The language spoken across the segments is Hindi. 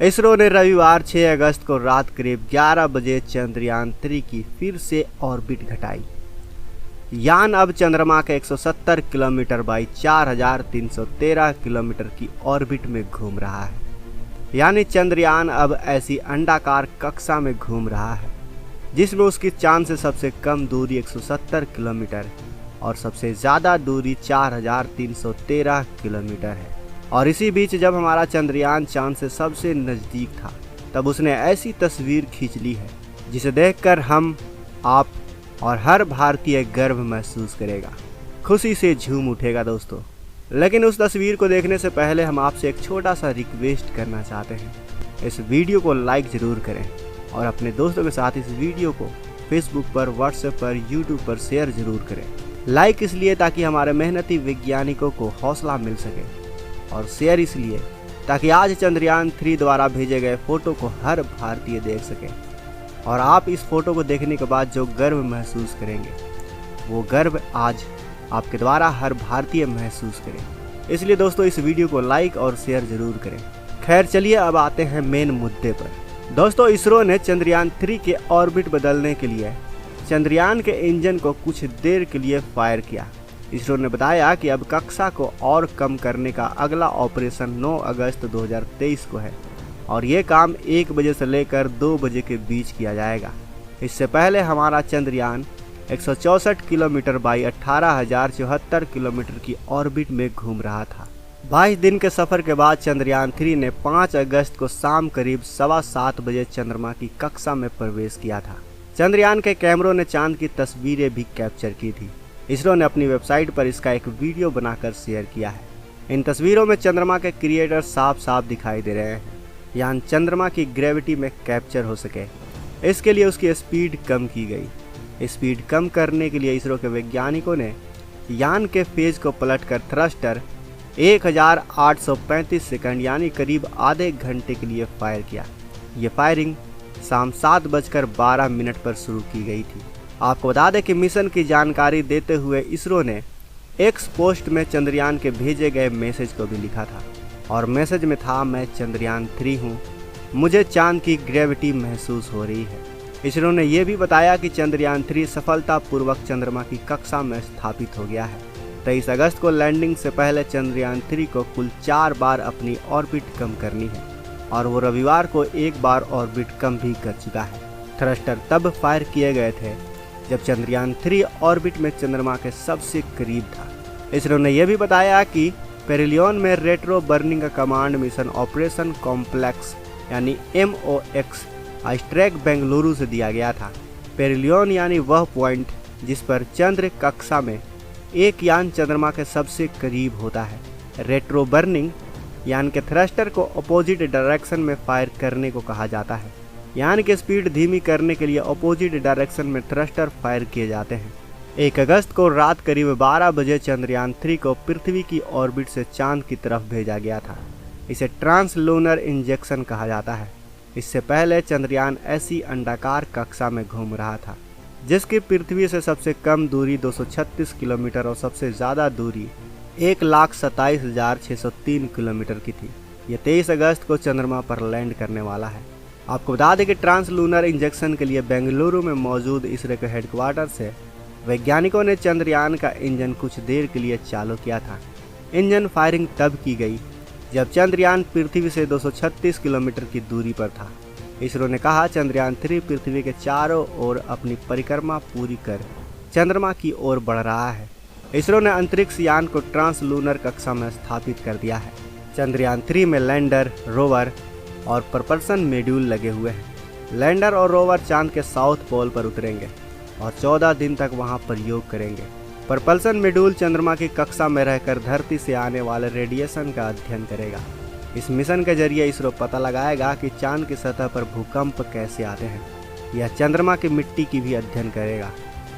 इसरो ने रविवार 6 अगस्त को रात करीब 11 बजे चंद्रयान 3 की फिर से ऑर्बिट घटाई। यान अब चंद्रमा के 170 किलोमीटर बाई 4313 किलोमीटर की ऑर्बिट में घूम रहा है। यानी चंद्रयान अब ऐसी अंडाकार कक्षा में घूम रहा है जिसमें उसकी चांद से सबसे कम दूरी 170 किलोमीटर और सबसे ज़्यादा दूरी 4313 किलोमीटर है। और इसी बीच जब हमारा चंद्रयान चांद से सबसे नज़दीक था तब उसने ऐसी तस्वीर खींच ली है जिसे देखकर हम, आप और हर भारतीय गर्व महसूस करेगा, खुशी से झूम उठेगा दोस्तों। लेकिन उस तस्वीर को देखने से पहले हम आपसे एक छोटा सा रिक्वेस्ट करना चाहते हैं। इस वीडियो को लाइक ज़रूर करें और अपने दोस्तों के साथ इस वीडियो को फेसबुक पर, व्हाट्सएप पर, यूट्यूब पर शेयर ज़रूर करें। लाइक इसलिए ताकि हमारे मेहनती वैज्ञानिकों को हौसला मिल सके, और शेयर इसलिए ताकि आज चंद्रयान 3 द्वारा भेजे गए फ़ोटो को हर भारतीय देख सके और आप इस फ़ोटो को देखने के बाद जो गर्व महसूस करेंगे वो गर्व आज आपके द्वारा हर भारतीय महसूस करें। इसलिए दोस्तों इस वीडियो को लाइक और शेयर ज़रूर करें। खैर चलिए अब आते हैं मेन मुद्दे पर। दोस्तों इसरो ने चंद्रयान 3 के ऑर्बिट बदलने के लिए चंद्रयान के इंजन को कुछ देर के लिए फायर किया। इसरो ने बताया कि अब कक्षा को और कम करने का अगला ऑपरेशन 9 अगस्त 2023 को है और ये काम 1 बजे से लेकर 2 बजे के बीच किया जाएगा। इससे पहले हमारा चंद्रयान 164 किलोमीटर बाई 18,074 किलोमीटर की ऑर्बिट में घूम रहा था। 22 दिन के सफ़र के बाद चंद्रयान 3 ने 5 अगस्त को शाम करीब 7:15 बजे चंद्रमा की कक्षा में प्रवेश किया था। चंद्रयान के कैमरों ने चांद की तस्वीरें भी कैप्चर की थी। इसरो ने अपनी वेबसाइट पर इसका एक वीडियो बनाकर शेयर किया है। इन तस्वीरों में चंद्रमा के क्रिएटर साफ साफ दिखाई दे रहे हैं। यान चंद्रमा की ग्रेविटी में कैप्चर हो सके इसके लिए उसकी स्पीड कम की गई। स्पीड कम करने के लिए इसरो के वैज्ञानिकों ने यान के फेज को पलटकर थ्रस्टर 1835 सेकंड यानी करीब आधे घंटे के लिए फायर किया। ये फायरिंग शाम 7:12 पर शुरू की गई थी। आपको बता दें कि मिशन की जानकारी देते हुए इसरो ने एक्स पोस्ट में चंद्रयान के भेजे गए मैसेज को भी लिखा था और मैसेज में था, मैं चंद्रयान 3 हूँ, मुझे चांद की ग्रेविटी महसूस हो रही है। इसरो ने यह भी बताया कि चंद्रयान 3 सफलतापूर्वक चंद्रमा की कक्षा में स्थापित हो गया है। 23 अगस्त को लैंडिंग से पहले चंद्रयान 3 को कुल 4 बार अपनी ऑर्बिट कम करनी है और वो रविवार को 1 बार ऑर्बिट कम भी कर चुका है। थ्रस्टर तब फायर किए गए थे जब चंद्रयान 3 ऑर्बिट में चंद्रमा के सबसे करीब था। इसरो ने यह भी बताया कि पेरिलियन में रेट्रो बर्निंग का कमांड मिशन ऑपरेशन कॉम्प्लेक्स यानी MOX एस्ट्रेक बेंगलुरु से दिया गया था। पेरिलियन यानी वह पॉइंट जिस पर चंद्र कक्षा में एक यान चंद्रमा के सबसे करीब होता है। रेट्रो बर्निंग यान के थ्रस्टर को अपोजिट डायरेक्शन में फायर करने को कहा जाता है। यान की स्पीड धीमी करने के लिए अपोजिट डायरेक्शन में थ्रस्टर फायर किए जाते हैं। 1 अगस्त को रात करीब 12 बजे चंद्रयान 3 को पृथ्वी की ऑर्बिट से चांद की तरफ भेजा गया था। इसे ट्रांसलूनर इंजेक्शन कहा जाता है। इससे पहले चंद्रयान ऐसी अंडाकार कक्षा में घूम रहा था जिसकी पृथ्वी से सबसे कम दूरी 236 किलोमीटर और सबसे ज़्यादा दूरी 1,27,603 किलोमीटर की थी। ये 23 अगस्त को चंद्रमा पर लैंड करने वाला है। आपको बता दें कि ट्रांसलूनर इंजेक्शन के लिए बेंगलुरु में मौजूद इसरो के हेडक्वार्टर से वैज्ञानिकों ने चंद्रयान का इंजन कुछ देर के लिए चालू किया था। इंजन फायरिंग तब की गई जब चंद्रयान पृथ्वी से 236 किलोमीटर की दूरी पर था। इसरो ने कहा, चंद्रयान 3 पृथ्वी के चारों ओर अपनी परिक्रमा पूरी कर चंद्रमा की ओर बढ़ रहा है। इसरो ने अंतरिक्ष यान को ट्रांसलूनर कक्षा में स्थापित कर दिया है। चंद्रयान 3 में लैंडर, रोवर और प्रपल्सन मॉड्यूल लगे हुए हैं। लैंडर और रोवर चांद के साउथ पोल पर उतरेंगे और 14 दिन तक वहां प्रयोग करेंगे। प्रपल्सन मॉड्यूल चंद्रमा की कक्षा में रहकर धरती से आने वाले रेडिएशन का अध्ययन करेगा। इस मिशन के जरिए इसरो पता लगाएगा कि चांद की सतह पर भूकंप कैसे आते हैं। यह चंद्रमा की मिट्टी की भी अध्ययन करेगा।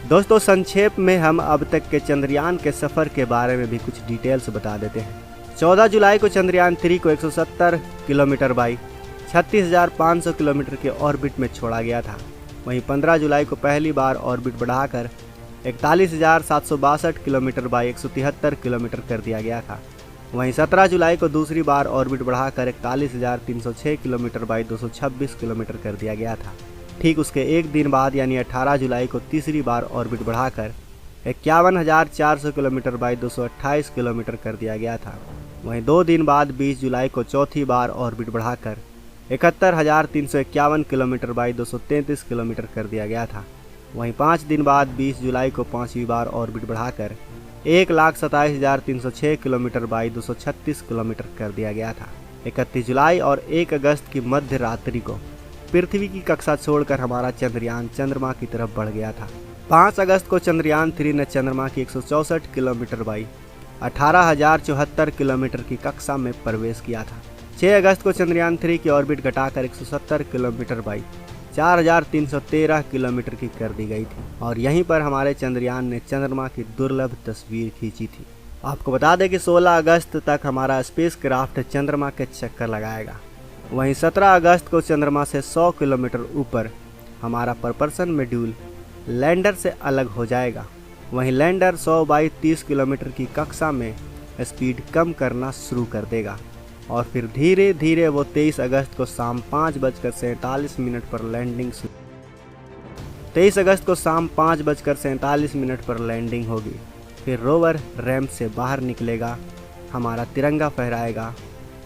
दोस्तों संक्षेप में हम अब तक के चंद्रयान के सफ़र के बारे में भी कुछ डिटेल्स बता देते हैं। 14 जुलाई को चंद्रयान 3 को 170 किलोमीटर बाई 36,500 किलोमीटर के ऑर्बिट में छोड़ा गया था। वहीं 15 जुलाई को पहली बार ऑर्बिट बढ़ाकर 41,762 किलोमीटर बाई 173 किलोमीटर कर दिया गया था। वहीं 17 जुलाई को दूसरी बार ऑर्बिट बढ़ाकर 41,306 किलोमीटर बाई 226 किलोमीटर कर दिया गया था। ठीक उसके एक दिन बाद यानी 18 जुलाई को तीसरी बार ऑर्बिट बढ़ाकर 51,400 किलोमीटर बाई 228 किलोमीटर कर दिया गया था। वहीं 2 दिन बाद 20 जुलाई को चौथी बार ऑर्बिट बढ़ाकर 71,351 किलोमीटर बाई 233 किलोमीटर कर दिया गया था। वहीं 5 दिन बाद 20 जुलाई को पांचवी बार ऑर्बिट बढ़ाकर 1,27,306 किलोमीटर बाई 236 किलोमीटर कर दिया गया था। 31 जुलाई और 1 अगस्त की मध्य रात्रि को पृथ्वी की कक्षा छोड़कर हमारा चंद्रयान चंद्रमा की तरफ बढ़ गया था। 5 अगस्त को चंद्रयान 3 ने चंद्रमा की 164 किलोमीटर बाई 18,074 किलोमीटर की कक्षा में प्रवेश किया था। 6 अगस्त को चंद्रयान 3 की ऑर्बिट घटाकर 170 किलोमीटर बाई 4,313 किलोमीटर की कर दी गई थी और यहीं पर हमारे चंद्रयान ने चंद्रमा की दुर्लभ तस्वीर खींची थी। आपको बता दें कि 16 अगस्त तक हमारा स्पेस क्राफ्ट चंद्रमा के चक्कर लगाएगा। वहीं 17 अगस्त को चंद्रमा से 100 किलोमीटर ऊपर हमारा प्रपल्शन मॉड्यूल लैंडर से अलग हो जाएगा। वहीं लैंडर 100 बाई 30 किलोमीटर की कक्षा में स्पीड कम करना शुरू कर देगा और फिर धीरे धीरे वो 23 अगस्त को शाम 5:47 पर लैंडिंग 23 अगस्त को शाम 5:47 पर लैंडिंग होगी। फिर रोवर रैम्प से बाहर निकलेगा, हमारा तिरंगा फहराएगा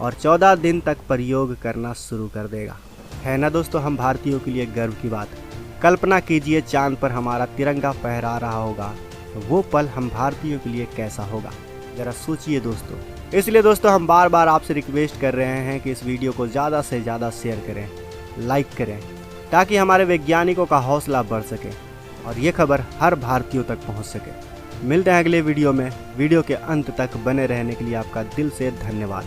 और 14 दिन तक प्रयोग करना शुरू कर देगा। है ना दोस्तों, हम भारतीयों के लिए गर्व की बात। कल्पना कीजिए चांद पर हमारा तिरंगा फहरा रहा होगा, वो पल हम भारतीयों के लिए कैसा होगा, जरा सोचिए दोस्तों। इसलिए दोस्तों हम बार बार आपसे रिक्वेस्ट कर रहे हैं कि इस वीडियो को ज़्यादा से ज़्यादा शेयर करें, लाइक करें, ताकि हमारे वैज्ञानिकों का हौसला बढ़ सके और ये खबर हर भारतीयों तक पहुंच सके। मिलते हैं अगले वीडियो में। वीडियो के अंत तक बने रहने के लिए आपका दिल से धन्यवाद।